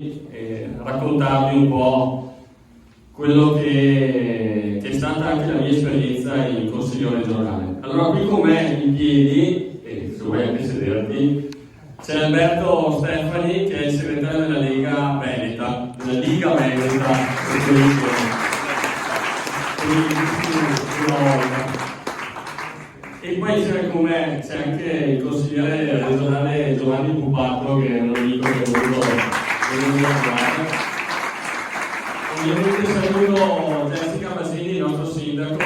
e raccontarvi un po' quello che è stata anche la mia esperienza in Consiglio regionale. Allora, qui con me in piedi, e se vuoi anche sederti, c'è Alberto Stefani, che è il segretario della Lega Veneta, della Liga Veneta. E poi insieme con me c'è anche il consigliere regionale Giovanni Pupatto, che è un amico che ho voluto venire a trovare. Ovviamente saluto Jessica Masini, il nostro sindaco.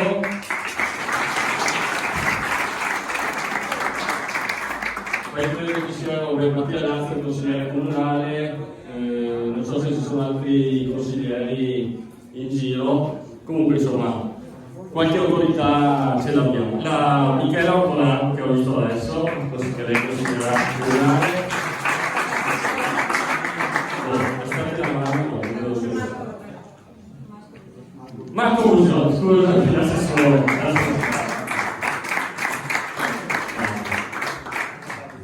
Poi credo che ci siano Mattia Lazio, il consigliere comunale, non so se ci sono altri consiglieri in giro, comunque insomma qualche autorità ce l'abbiamo. La Michela Ortolano, che ho visto adesso, che lei consigliera comunale. Aspetta la mano, no, non devo dire. Marco Muso, scusa, l'assessore.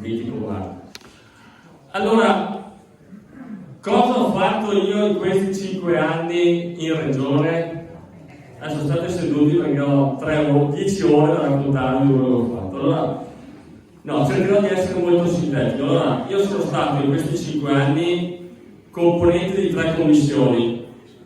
Mitico, guarda. Allora, cosa ho fatto io in questi 5 anni in regione? Adesso state seduti perché ho 10 ore da raccontarvi quello che ho fatto. Allora, no, cercherò di essere molto sintetico. Allora, io sono stato in questi 5 anni componente di 3 commissioni: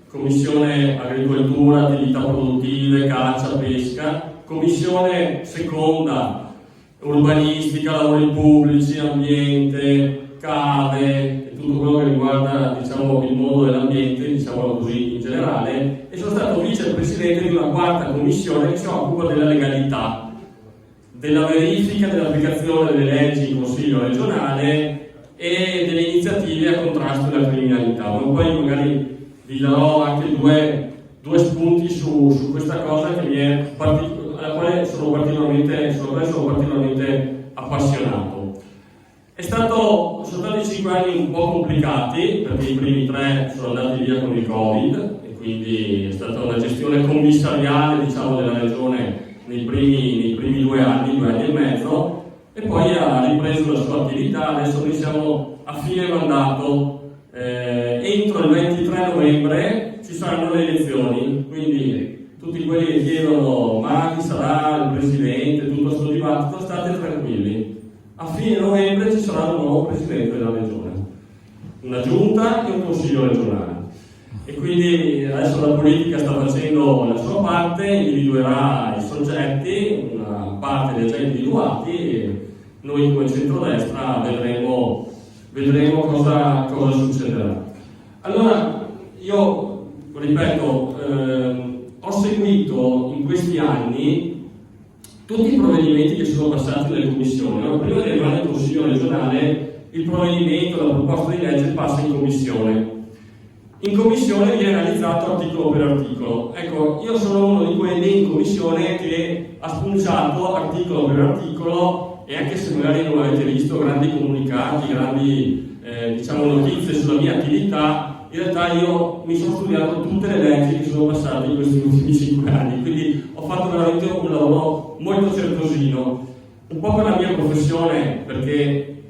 Commissione Agricoltura, Attività Produttive, Caccia, Pesca, Commissione seconda Urbanistica, Lavori Pubblici, Ambiente, Cave, e tutto quello che riguarda, diciamo, il mondo dell'ambiente, diciamo così, in generale, e sono stato vicepresidente di una 4ª commissione che si occupa della legalità, della verifica dell'applicazione delle leggi in Consiglio regionale e delle iniziative a contrasto della criminalità. Ma poi magari vi darò anche due spunti su questa cosa che alla quale sono particolarmente appassionato. Sono stati 5 anni un po' complicati, perché i primi 3 sono andati via con il Covid, e quindi è stata una gestione commissariale, diciamo, della regione nei primi 2 anni e mezzo, e poi ha ripreso la sua attività. Adesso noi siamo a fine mandato. Entro il 23 novembre ci saranno le elezioni, quindi tutti quelli che chiedono ma chi sarà il presidente, tutto questo dibattito, state tranquilli. A fine novembre ci sarà un nuovo presidente della regione, una giunta e un consiglio regionale, e quindi adesso la politica sta facendo la sua parte, individuerà i soggetti, una parte li ha già individuati, e noi come centrodestra vedremo cosa succederà. Allora, io ripeto, ho seguito in questi anni tutti i provvedimenti che sono passati nelle commissioni. Allora, prima di arrivare al Consiglio regionale, il provvedimento, la proposta di legge passa in commissione. In commissione viene analizzato articolo per articolo. Ecco, io sono uno di quelli in commissione che ha spulciato articolo per articolo, e anche se magari non avete visto grandi comunicati, grandi notizie sulla mia attività, in realtà io mi sono studiato tutte le leggi che sono passate in questi ultimi 5 anni, quindi ho fatto veramente un lavoro molto certosino, un po' per la mia professione, perché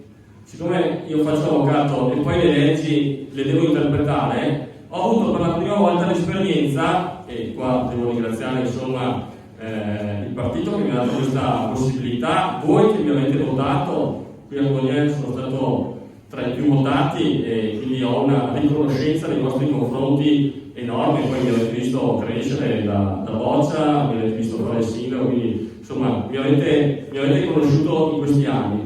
siccome io faccio avvocato e poi le leggi le devo interpretare, ho avuto per la prima volta l'esperienza, e qua devo ringraziare insomma il partito che mi ha dato questa possibilità, voi che mi avete votato. Qui a Bologna sono stato tra i più votati, e quindi ho una riconoscenza nei vostri confronti enorme. Poi mi avete visto crescere da boccia, mi avete visto fare il sindaco, quindi insomma mi avete conosciuto in questi anni,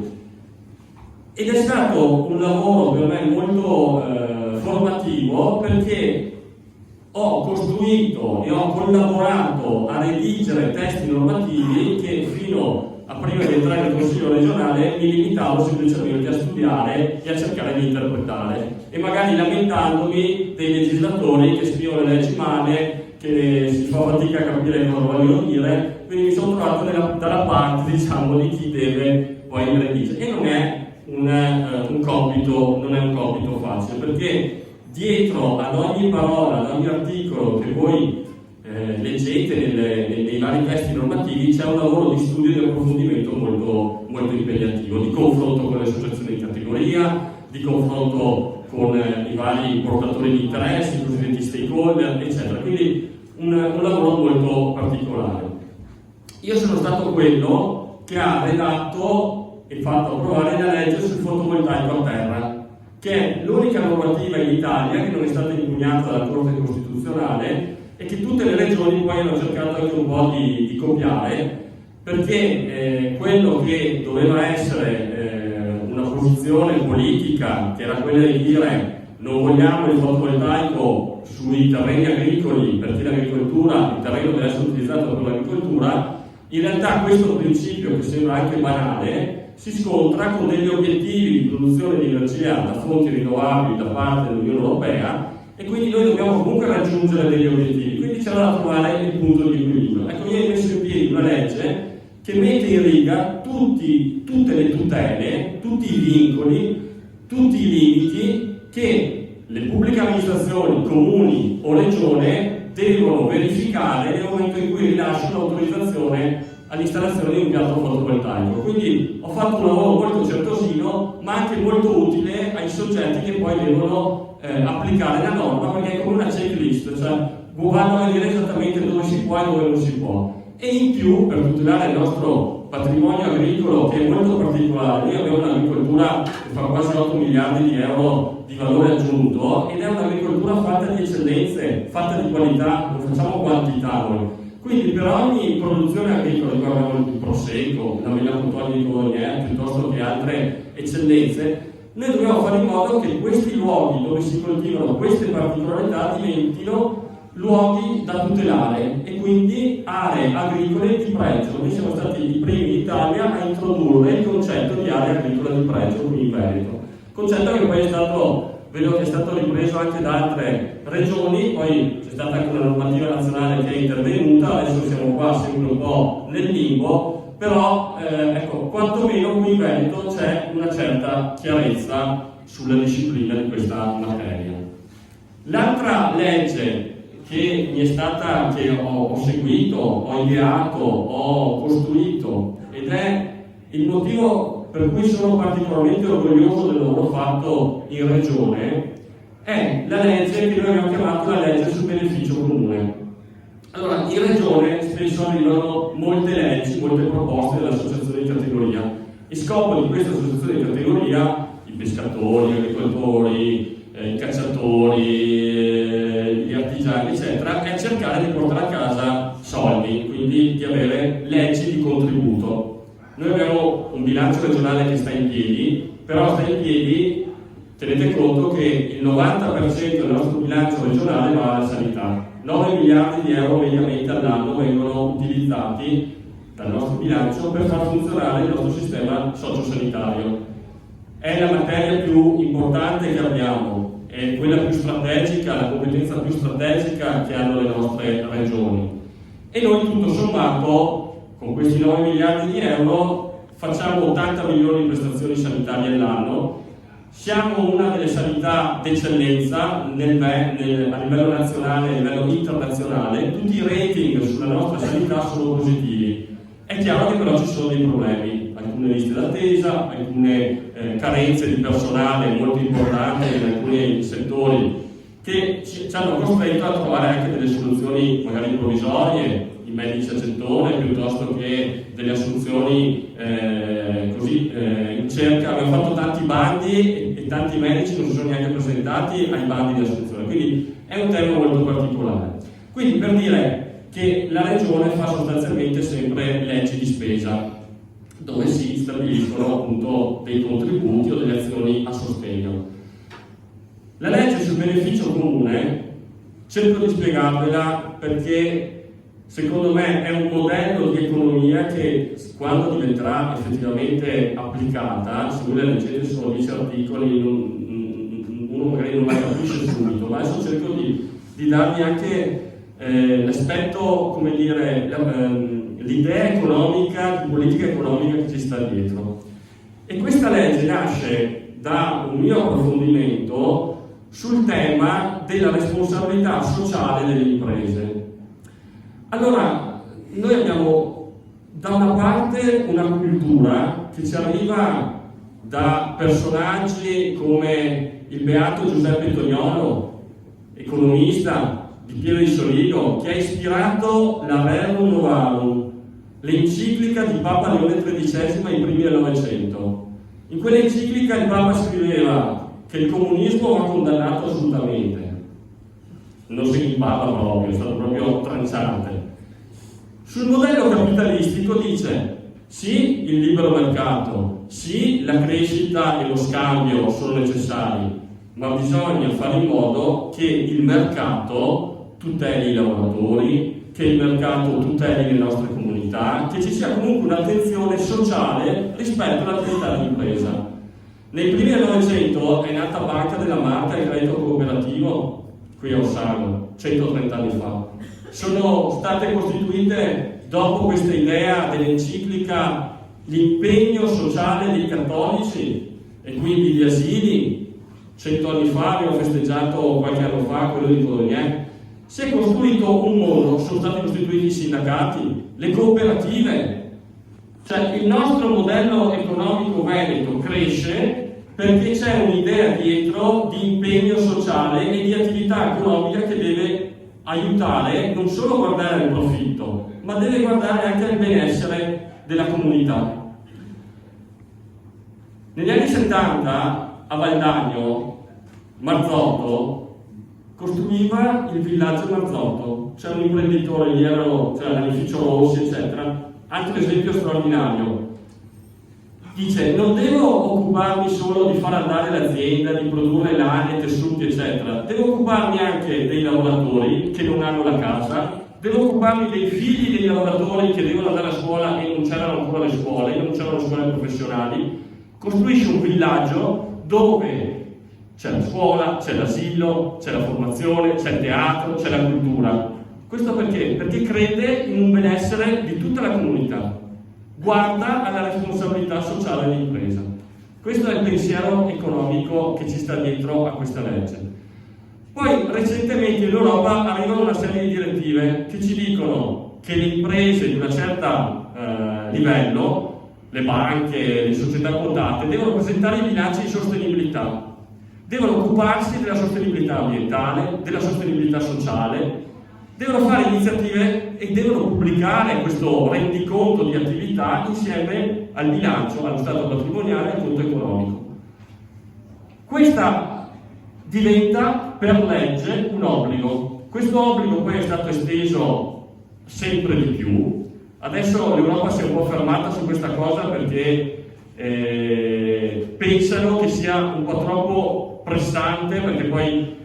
ed è stato un lavoro per me molto formativo, perché ho costruito e ho collaborato a redigere testi normativi che fino a prima di entrare nel Consiglio regionale mi limitavo semplicemente a studiare e a cercare di interpretare, e magari lamentandomi dei legislatori che scrivono le leggi male, che si fa fatica a capire cosa vogliono dire. Quindi mi sono trovato dalla parte, diciamo, di chi deve poi redigere, e non è un compito facile, perché dietro ad ogni parola, ad ogni articolo che voi leggete nei vari testi normativi c'è un lavoro di studio e di approfondimento molto impegnativo, di confronto con le associazioni di categoria, di confronto con i vari portatori di interessi, i cosiddetti stakeholder, eccetera. Quindi un lavoro molto particolare. Io sono stato quello che ha redatto e fatto approvare la legge sul fotovoltaico a terra, che è l'unica normativa in Italia che non è stata impugnata dalla Corte Costituzionale e che tutte le regioni poi hanno cercato anche un po' di copiare, perché quello che doveva essere una posizione politica, che era quella di dire non vogliamo il fotovoltaico sui terreni agricoli perché l'agricoltura, il terreno deve essere utilizzato per l'agricoltura, in realtà questo principio, che sembra anche banale, si scontra con degli obiettivi di produzione di energia da fonti rinnovabili da parte dell'Unione Europea, e quindi noi dobbiamo comunque raggiungere degli obiettivi, quindi c'è da trovare il punto di equilibrio. Ecco, io ho messo in piedi una legge che mette in riga tutte le tutele, tutti i vincoli, tutti i limiti che le pubbliche amministrazioni, comuni o regione devono verificare nel momento in cui rilasciano l'autorizzazione all'installazione di un impianto fotovoltaico. Quindi ho fatto un lavoro molto certosino, ma anche molto utile ai soggetti che poi devono applicare la norma, perché è come una checklist, cioè vanno a vedere esattamente dove si può e dove non si può. E in più, per tutelare il nostro patrimonio agricolo, che è molto particolare, noi abbiamo un'agricoltura che fa quasi 8 miliardi di euro di valore aggiunto, ed è un'agricoltura fatta di eccellenze, fatta di qualità, non facciamo quantità noi. Quindi per ogni produzione agricola, abbiamo il prosecco, la melanotonia di Codognier, piuttosto che altre eccellenze, noi dobbiamo fare in modo che questi luoghi dove si coltivano queste particolarità diventino luoghi da tutelare e quindi aree agricole di pregio. Noi siamo stati i primi in Italia a introdurre il concetto di area agricola di pregio qui in Veneto. Concetto che poi vedo che è stato ripreso anche da altre regioni, poi c'è stata anche una normativa nazionale che è intervenuta, adesso siamo qua sempre un po' nel limbo, però ecco, quantomeno qui in Veneto c'è una certa chiarezza sulla disciplina di questa materia. L'altra legge che ho seguito, ho ideato, ho costruito, ed è il motivo per cui sono particolarmente orgoglioso del lavoro fatto in regione, è la legge che noi abbiamo chiamato la legge sul beneficio comune. Allora, in regione spesso arrivano molte leggi, molte proposte dell'associazione di categoria. Il scopo di questa associazione di categoria, i pescatori, gli agricoltori, i cacciatori, gli artigiani, eccetera, è cercare di portare a casa soldi, quindi di avere leggi di contributo. Noi abbiamo un bilancio regionale che sta in piedi, però sta in piedi, tenete conto che il 90% del nostro bilancio regionale va alla sanità. 9 miliardi di euro mediamente all'anno vengono utilizzati dal nostro bilancio per far funzionare il nostro sistema sociosanitario. È la materia più importante che abbiamo, è quella più strategica, la competenza più strategica che hanno le nostre regioni. E noi tutto sommato, con questi 9 miliardi di euro, facciamo 80 milioni di prestazioni sanitarie all'anno. Siamo una delle sanità d'eccellenza a livello nazionale e a livello internazionale. Tutti i rating sulla nostra sanità sono positivi. È chiaro che però ci sono dei problemi, alcune liste d'attesa, alcune carenze di personale molto importanti in alcuni settori che ci hanno costretto a trovare anche delle soluzioni magari provvisorie, i medici a gettone, piuttosto che delle assunzioni in cerca. Abbiamo fatto tanti bandi e tanti medici non si sono neanche presentati ai bandi di assunzione, quindi è un tema molto particolare. Quindi, per dire che la regione fa sostanzialmente sempre leggi di spesa, dove si stabiliscono appunto dei contributi o delle azioni a sostegno. La legge sul beneficio comune cerco di spiegarvela perché secondo me è un modello di economia che, quando diventerà effettivamente applicata, se voi la leggete sono 10 articoli, uno magari non la capisce subito, ma adesso cerco di darvi anche l'aspetto, come dire, l'idea economica, di politica economica che ci sta dietro. E questa legge nasce da un mio approfondimento sul tema della responsabilità sociale delle imprese. Allora, noi abbiamo da una parte una cultura che ci arriva da personaggi come il beato Giuseppe Tognolo, economista di Pieve di Soligo, che ha ispirato la Rerum Novarum, l'enciclica di Papa Leone XIII ai primi del Novecento. In quell'enciclica il Papa scriveva che il comunismo va condannato assolutamente. Non si impara proprio, è stato proprio tranciante. Sul modello capitalistico dice sì, il libero mercato, sì, la crescita e lo scambio sono necessari, ma bisogna fare in modo che il mercato tuteli i lavoratori, che il mercato tuteli le nostre comunità, che ci sia comunque un'attenzione sociale rispetto all'attività di impresa. Nei primi del Novecento è nata Banca della Marca e Credito Cooperativo, qui a Ossano, 130 anni fa. Sono state costituite, dopo questa idea dell'enciclica, l'impegno sociale dei cattolici e quindi gli asili. 100 anni fa, abbiamo festeggiato qualche anno fa quello di Colognè. Si è costruito un mondo, sono stati costituiti i sindacati, le cooperative. Cioè il nostro modello economico veneto cresce perché c'è un'idea dietro di impegno sociale e di attività economica che deve aiutare non solo a guardare al profitto, ma deve guardare anche al benessere della comunità. Negli anni 70 a Valdagno, Marzotto costruiva il villaggio Marzotto. C'era un imprenditore, c'era l'edificio Rossi, eccetera. Altro esempio straordinario. Dice, non devo occuparmi solo di far andare l'azienda, di produrre lane, tessuti, eccetera. Devo occuparmi anche dei lavoratori che non hanno la casa, devo occuparmi dei figli dei lavoratori che devono andare a scuola e non c'erano ancora le scuole, non c'erano scuole professionali. Costruisce un villaggio dove c'è la scuola, c'è l'asilo, c'è la formazione, c'è il teatro, c'è la cultura. Questo perché? Perché crede in un benessere di tutta la comunità. Guarda alla responsabilità sociale dell'impresa. Questo è il pensiero economico che ci sta dietro a questa legge. Poi recentemente in Europa arrivano una serie di direttive che ci dicono che le imprese di un certo livello, le banche, le società quotate, devono presentare i bilanci di sostenibilità, devono occuparsi della sostenibilità ambientale, della sostenibilità sociale, devono fare iniziative e devono pubblicare questo rendiconto di attività insieme al bilancio, allo stato patrimoniale e al conto economico. Questa diventa per legge un obbligo. Questo obbligo poi è stato esteso sempre di più. Adesso l'Europa si è un po' fermata su questa cosa perché pensano che sia un po' troppo pressante, perché poi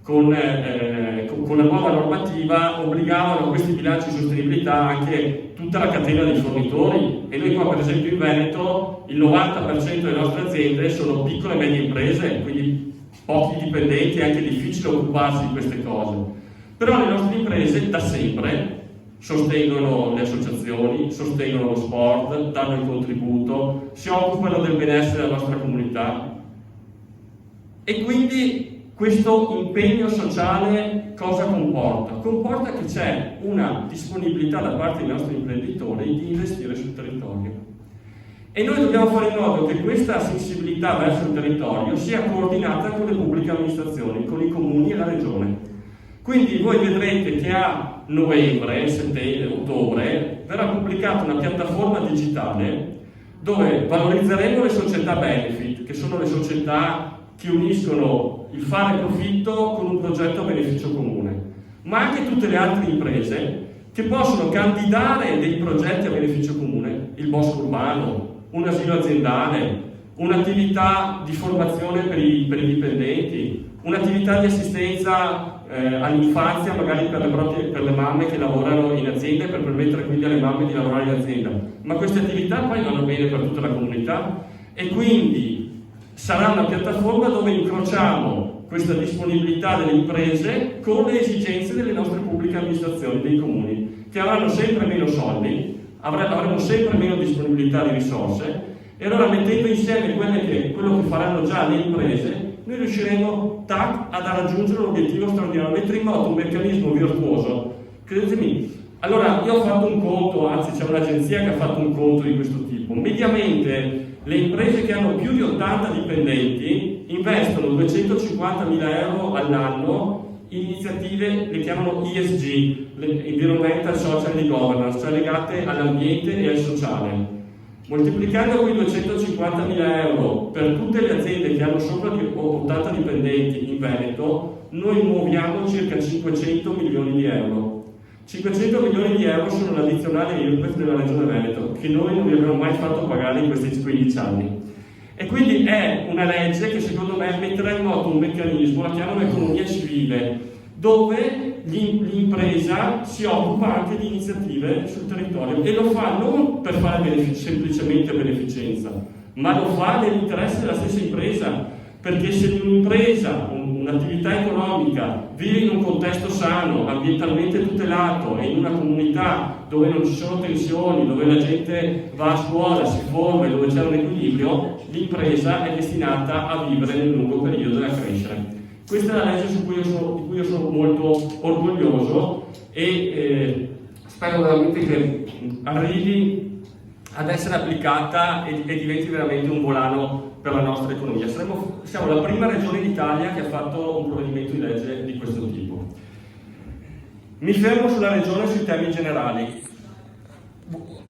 con la nuova normativa obbligavano a questi bilanci di sostenibilità anche tutta la catena dei fornitori, e noi qua per esempio in Veneto il 90% delle nostre aziende sono piccole e medie imprese, quindi pochi dipendenti, è anche difficile occuparsi di queste cose. Però le nostre imprese da sempre sostengono le associazioni, sostengono lo sport, danno il contributo, si occupano del benessere della nostra comunità, e quindi questo impegno sociale cosa comporta? Comporta che c'è una disponibilità da parte dei nostri imprenditori di investire sul territorio. E noi dobbiamo fare in modo che questa sensibilità verso il territorio sia coordinata con le pubbliche amministrazioni, con i comuni e la regione. Quindi voi vedrete che a novembre, settembre, ottobre verrà pubblicata una piattaforma digitale dove valorizzeremo le società benefit, che sono le società che uniscono il fare profitto con un progetto a beneficio comune, ma anche tutte le altre imprese che possono candidare dei progetti a beneficio comune, il bosco urbano, un asilo aziendale, un'attività di formazione per i dipendenti, un'attività di assistenza all'infanzia, magari per le mamme che lavorano in azienda, per permettere quindi alle mamme di lavorare in azienda. Ma queste attività poi vanno bene per tutta la comunità, e quindi sarà una piattaforma dove incrociamo questa disponibilità delle imprese con le esigenze delle nostre pubbliche amministrazioni, dei comuni, che avranno sempre meno soldi, avremo sempre meno disponibilità di risorse, e allora mettendo insieme quello che faranno già le imprese, noi riusciremo a raggiungere un obiettivo straordinario, mettere in moto un meccanismo virtuoso. Credetemi, allora io ho fatto un conto, anzi c'è un'agenzia che ha fatto un conto di questo tipo. Mediamente Le imprese che hanno più di 80 dipendenti investono 250.000 euro all'anno in iniziative, le chiamano ESG, Environmental, Social and Governance, cioè legate all'ambiente e al sociale. Moltiplicando quei 250.000 euro per tutte le aziende che hanno sopra di 80 dipendenti in Veneto, noi muoviamo circa 500 milioni di euro. 500 milioni di euro sono l'addizionale IRPEF della Regione Veneto, che noi non vi abbiamo mai fatto pagare in questi 15 anni. E quindi è una legge che secondo me metterà in moto un meccanismo, la chiamano economia civile, dove l'impresa si occupa anche di iniziative sul territorio e lo fa non per fare semplicemente beneficenza, ma lo fa nell'interesse della stessa impresa, perché se un'impresa, un'attività economica vive in un contesto sano, ambientalmente tutelato e in una comunità dove non ci sono tensioni, dove la gente va a scuola, si forma e dove c'è un equilibrio, l'impresa è destinata a vivere nel lungo periodo e a crescere. Questa è la legge di cui io sono molto orgoglioso e spero veramente che arrivi ad essere applicata e diventi veramente un volano per la nostra economia. Siamo la prima regione d'Italia che ha fatto un provvedimento di legge di questo tipo. Mi fermo sulla regione sui temi generali.